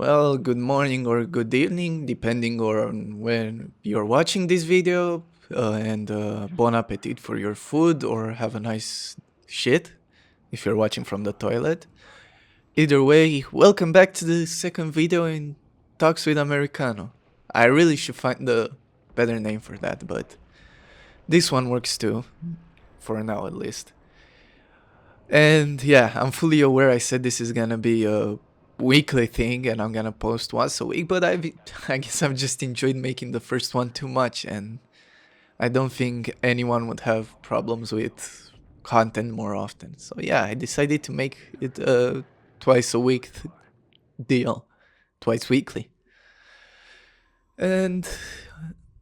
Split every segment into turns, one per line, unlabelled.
Well, good morning or good evening, depending on when you're watching this video. And bon appetit for your food, or have a nice shit if you're watching from the toilet. Either way, welcome back to the second video in Talks with Americano. I really should find the better name for that, but this one works too, for now at least. And yeah, I'm fully aware I said this is gonna be a weekly thing and I'm gonna post once a week, but I guess I've just enjoyed making the first one too much, and I don't think anyone would have problems with content more often. So yeah, I decided to make it a twice a week deal, twice weekly. And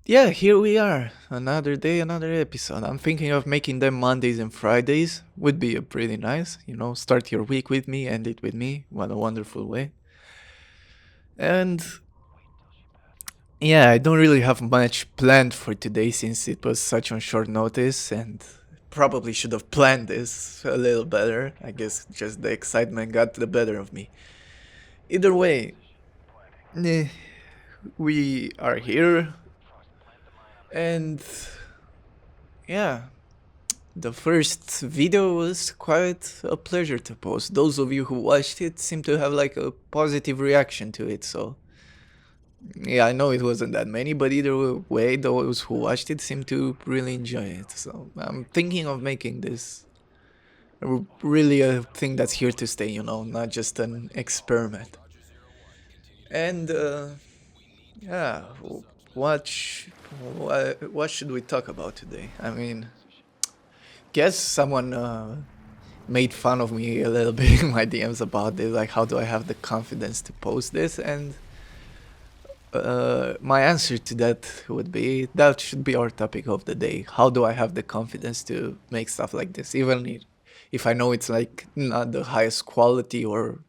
yeah, here we are. Another day, another episode. I'm thinking of making them Mondays and Fridays. Would be a pretty nice, start your week with me, end it with me. What a wonderful way. And yeah, I don't really have much planned for today since it was such on short notice, and probably should have planned this a little better. I guess just the excitement got the better of me. Either way, we are here, and yeah, the first video was quite a pleasure to post. Those of you who watched it seem to have like a positive reaction to it, so yeah, I know it wasn't that many, but either way, those who watched it seem to really enjoy it. So I'm thinking of making this really a thing that's here to stay, not just an experiment. And yeah, what should we talk about today? I mean, guess someone made fun of me a little bit in my DMs about this, like how do I have the confidence to post this, and my answer to that would be that should be our topic of the day. How do I have the confidence to make stuff like this, even if I know it's like not the highest quality or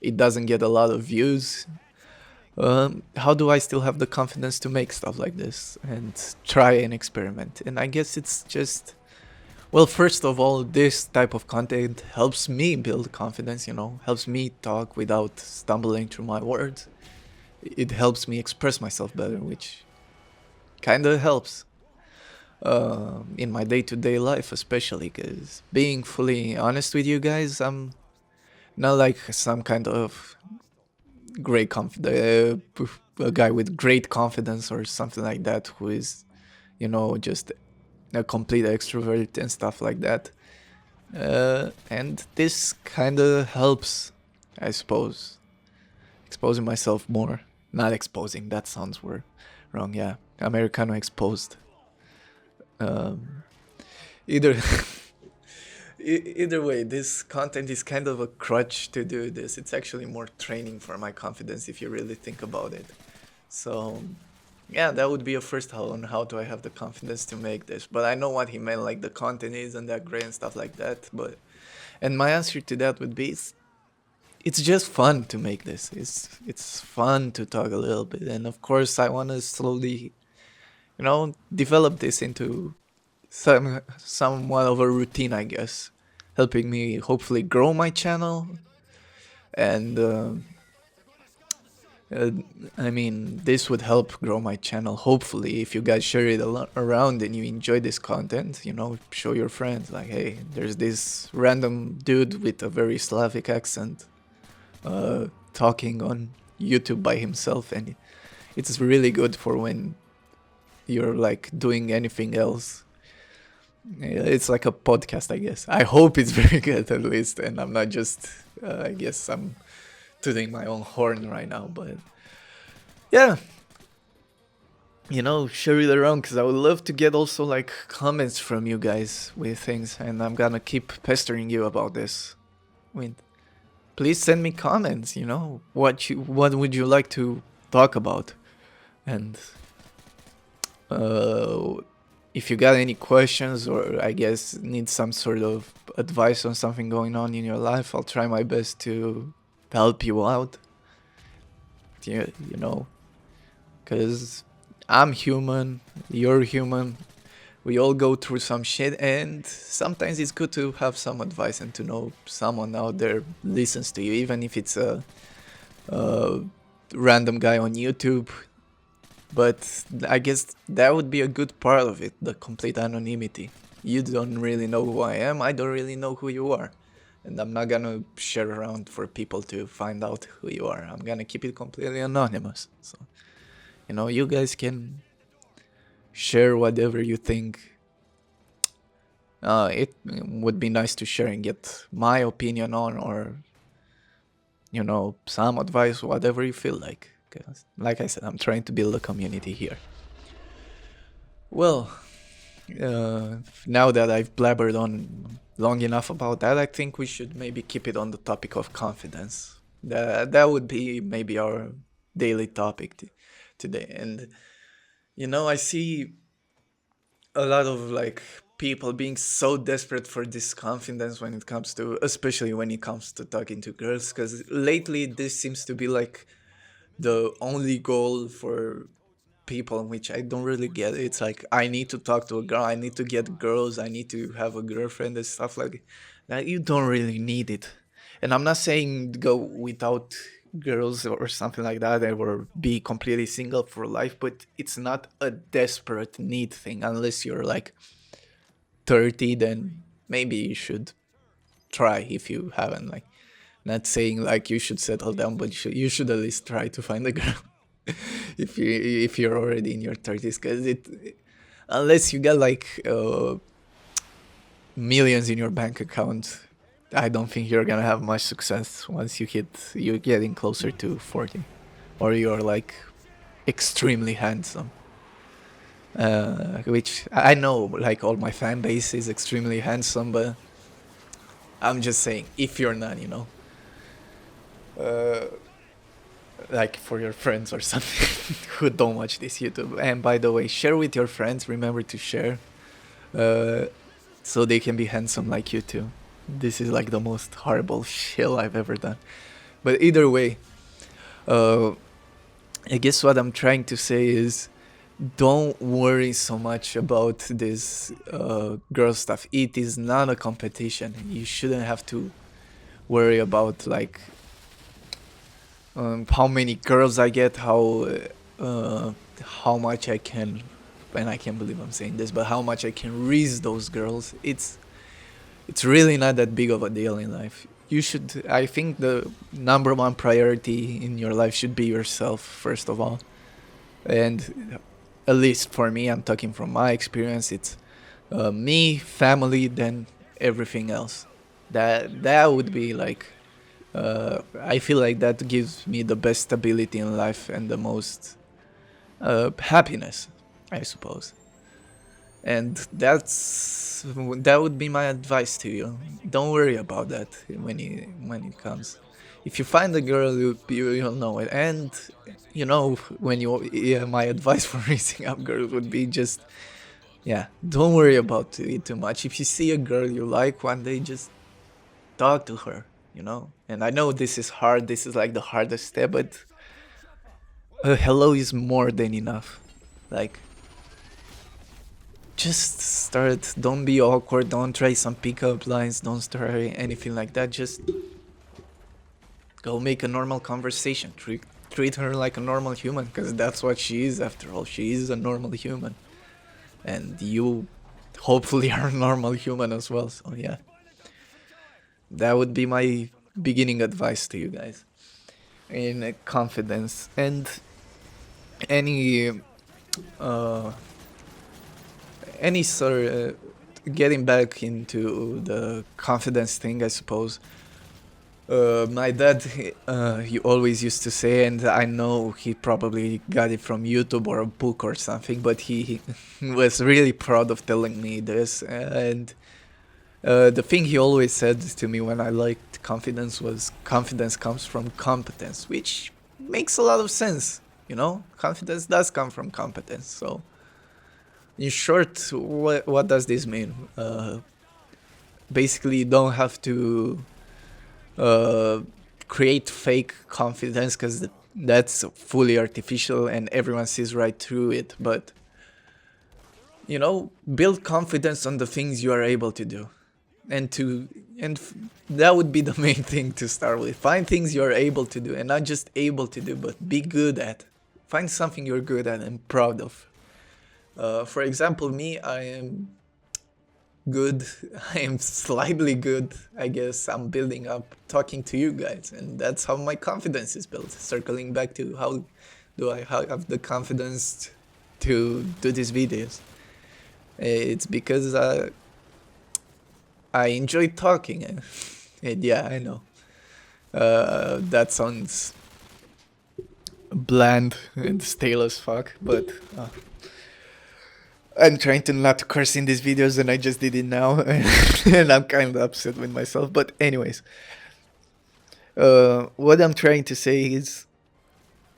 it doesn't get a lot of views? How do I still have the confidence to make stuff like this and try and experiment? And I guess it's just, well, first of all, this type of content helps me build confidence, helps me talk without stumbling through my words. It helps me express myself better, which kind of helps in my day-to-day life, especially because, being fully honest with you guys, I'm not like some kind of a guy with great confidence or something like that, who is, just a complete extrovert and stuff like that. And this kind of helps, I suppose, exposing myself more. Not exposing, that sounds wrong. Yeah, Americano exposed. Either either way, this content is kind of a crutch to do this. It's actually more training for my confidence if you really think about it. So yeah, that would be a first how on how do I have the confidence to make this. But I know what he meant, like the content isn't that great and stuff like that. And my answer to that would be it's just fun to make this. It's fun to talk a little bit, and of course I want to slowly, develop this into somewhat of a routine, I guess, helping me hopefully grow my channel. And I mean, this would help grow my channel. Hopefully, if you guys share it around and you enjoy this content, show your friends like, hey, there's this random dude with a very Slavic accent talking on YouTube by himself, and it's really good for when you're like doing anything else. It's like a podcast, I guess. I hope it's very good at least, and I'm not just I guess I'm tooting my own horn right now, but yeah, share it around, because I would love to get also like comments from you guys with things, and I'm gonna keep pestering you about this. Please send me comments, what would you like to talk about? And if you got any questions, or I guess need some sort of advice on something going on in your life, I'll try my best to help you out. Yeah, because I'm human, you're human, we all go through some shit, and sometimes it's good to have some advice and to know someone out there listens to you, even if it's a random guy on YouTube. But I guess that would be a good part of it, the complete anonymity. You don't really know who I am, I don't really know who you are. And I'm not gonna share around for people to find out who you are. I'm gonna keep it completely anonymous. So, you guys can share whatever you think. It would be nice to share and get my opinion on, or some advice, whatever you feel like. 'Cause, like I said, I'm trying to build a community here. Well, now that I've blabbered on long enough about that, I think we should maybe keep it on the topic of confidence. That would be maybe our daily topic today. And I see a lot of like people being so desperate for this confidence when it comes to, especially when it comes to talking to girls, because lately this seems to be like the only goal for people, which I don't really get. It's like, I need to talk to a girl, I need to get girls, I need to have a girlfriend and stuff like that. You don't really need it. And I'm not saying go without girls or something like that, or be completely single for life, but it's not a desperate need thing. Unless you're like 30, then maybe you should try if you haven't. Like, not saying like you should settle down, but you should at least try to find a girl. if you're already in your 30s, because unless you got like millions in your bank account, I don't think you're gonna have much success once you're getting closer to 40, or you're like extremely handsome. Which I know, like, all my fan base is extremely handsome, but I'm just saying, if you're not, uh, like for your friends or something who don't watch this YouTube. And by the way, share with your friends. Remember to share, uh, so they can be handsome like you too. This is like the most horrible shill I've ever done. But either way, uh, I guess what I'm trying to say is, don't worry so much about this girl stuff. It is not a competition. You shouldn't have to worry about like how many girls I get, how much I can, and I can't believe I'm saying this, but how much I can raise those girls. It's really not that big of a deal in life. I think the number one priority in your life should be yourself, first of all. And at least for me, I'm talking from my experience, it's me, family, then everything else. That would be like, I feel like that gives me the best stability in life and the most happiness, I suppose. And that would be my advice to you. Don't worry about that when it comes. If you find a girl, you'll know it. And when yeah, my advice for raising up girls would be just, yeah, don't worry about it too much. If you see a girl you like one day, just talk to her. And I know this is hard. This is like the hardest step, but a hello is more than enough. Like, just start. Don't be awkward. Don't try some pickup lines. Don't try anything like that. Just go make a normal conversation. Treat her like a normal human, because that's what she is after all. She is a normal human. And you hopefully are a normal human as well. So yeah. That would be my beginning advice to you guys. In confidence. And any sort of getting back into the confidence thing, I suppose. My dad, he always used to say, and I know he probably got it from YouTube or a book or something, but he was really proud of telling me this. And the thing he always said to me when I liked confidence was, confidence comes from competence, which makes a lot of sense. Confidence does come from competence. So, in short, what does this mean? Basically, you don't have to create fake confidence, because that's fully artificial and everyone sees right through it. But build confidence on the things you are able to do. and to and f- that would be the main thing to start with. Find things you're able to do, and not just able to do, but be good at. Find something you're good at and proud of. For example, me, I am good. I am slightly good. I guess I'm building up talking to you guys, and that's how my confidence is built. Circling back to how do I have the confidence to do these videos? It's because I enjoy talking, and yeah, I know that sounds bland and stale as fuck, but I'm trying to not curse in these videos, and I just did it now, and I'm kind of upset with myself. But anyways, what I'm trying to say is,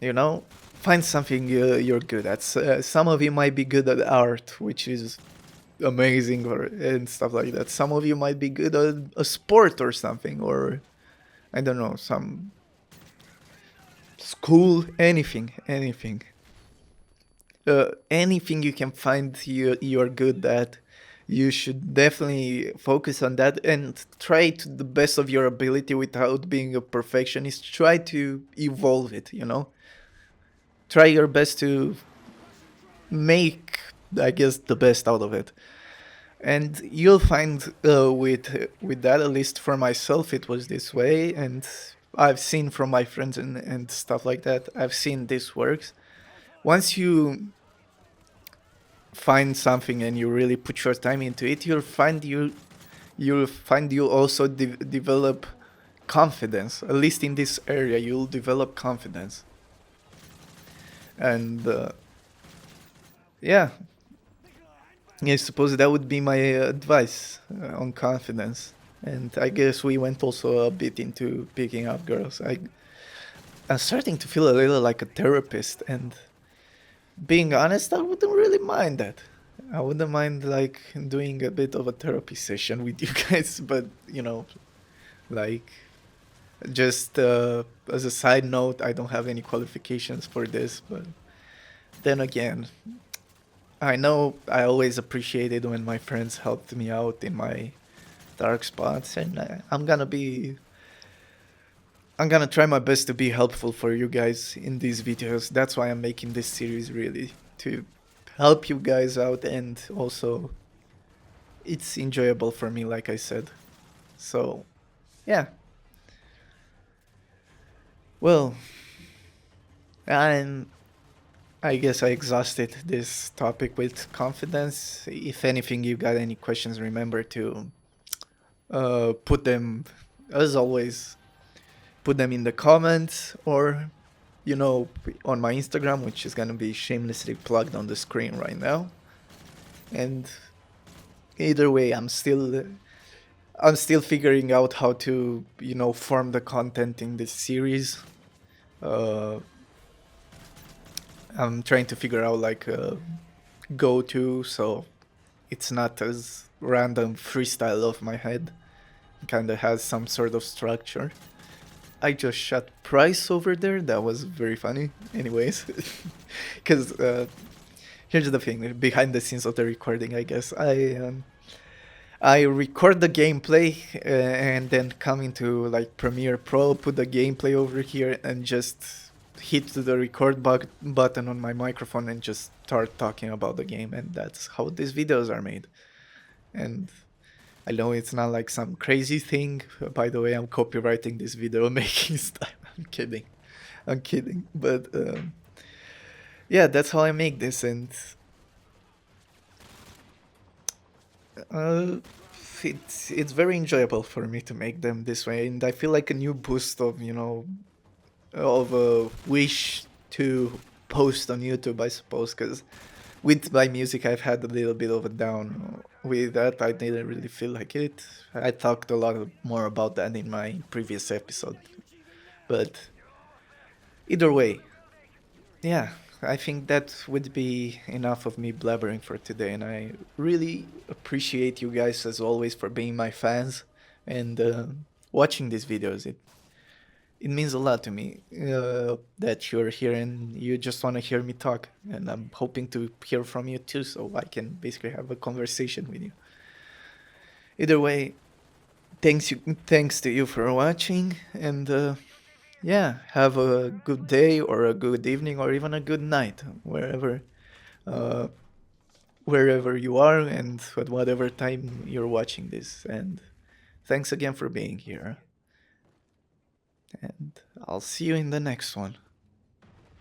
you know, find something you're good at. Some of you might be good at art, which is amazing, or and stuff like that. Some of you might be good at a sport or something, or I don't know, some school, anything. Anything you can find you're good at, you should definitely focus on that and try to the best of your ability without being a perfectionist. Try to evolve it, you know. Try your best to make, I guess, the best out of it. And you'll find with that, at least for myself, it was this way, and I've seen from my friends and stuff like that. I've seen this works. Once you find something and you really put your time into it, you'll find you also develop confidence. At least in this area, you'll develop confidence. And yeah, I suppose that would be my advice on confidence. And I guess we went also a bit into picking up girls. I'm starting to feel a little like a therapist, and being honest, I wouldn't really mind that. I wouldn't mind like doing a bit of a therapy session with you guys, but you know, like just as a side note, I don't have any qualifications for this, but then again, I know I always appreciated when my friends helped me out in my dark spots, and I'm gonna try my best to be helpful for you guys in these videos. That's why I'm making this series, really, to help you guys out, and also it's enjoyable for me, like I said. So, yeah. Well, I'm I guess I exhausted this topic with confidence. If anything, you got any questions, remember to put them, as always, put them in the comments, or, you know, on my Instagram, which is going to be shamelessly plugged on the screen right now. And either way, I'm still figuring out how to, you know, form the content in this series. Uh, I'm trying to figure out like a go-to, so it's not as random freestyle off my head. It kind of has some sort of structure. I just shot Price over there. That was very funny. Anyways, because here's the thing: behind the scenes of the recording, I guess I record the gameplay and then come into like Premiere Pro, put the gameplay over here, and just hit the record button on my microphone and just start talking about the game. And that's how these videos are made. And I know it's not like some crazy thing. By the way, I'm copywriting this video making stuff. I'm kidding. I'm kidding. But yeah, that's how I make this. And uh, it's very enjoyable for me to make them this way. And I feel like a new boost of, you know, of a wish to post on YouTube, I suppose. Because with my music, I've had a little bit of a down with that. I didn't really feel like it. I talked a lot more about that in my previous episode. But either way, yeah, I think that would be enough of me blabbering for today. And I really appreciate you guys, as always, for being my fans and watching these videos. It means a lot to me that you're here and you just want to hear me talk. And I'm hoping to hear from you too, so I can basically have a conversation with you. Either way, thanks to you for watching, and yeah, have a good day or a good evening or even a good night uh, wherever you are and at whatever time you're watching this. And thanks again for being here. And I'll see you in the next one.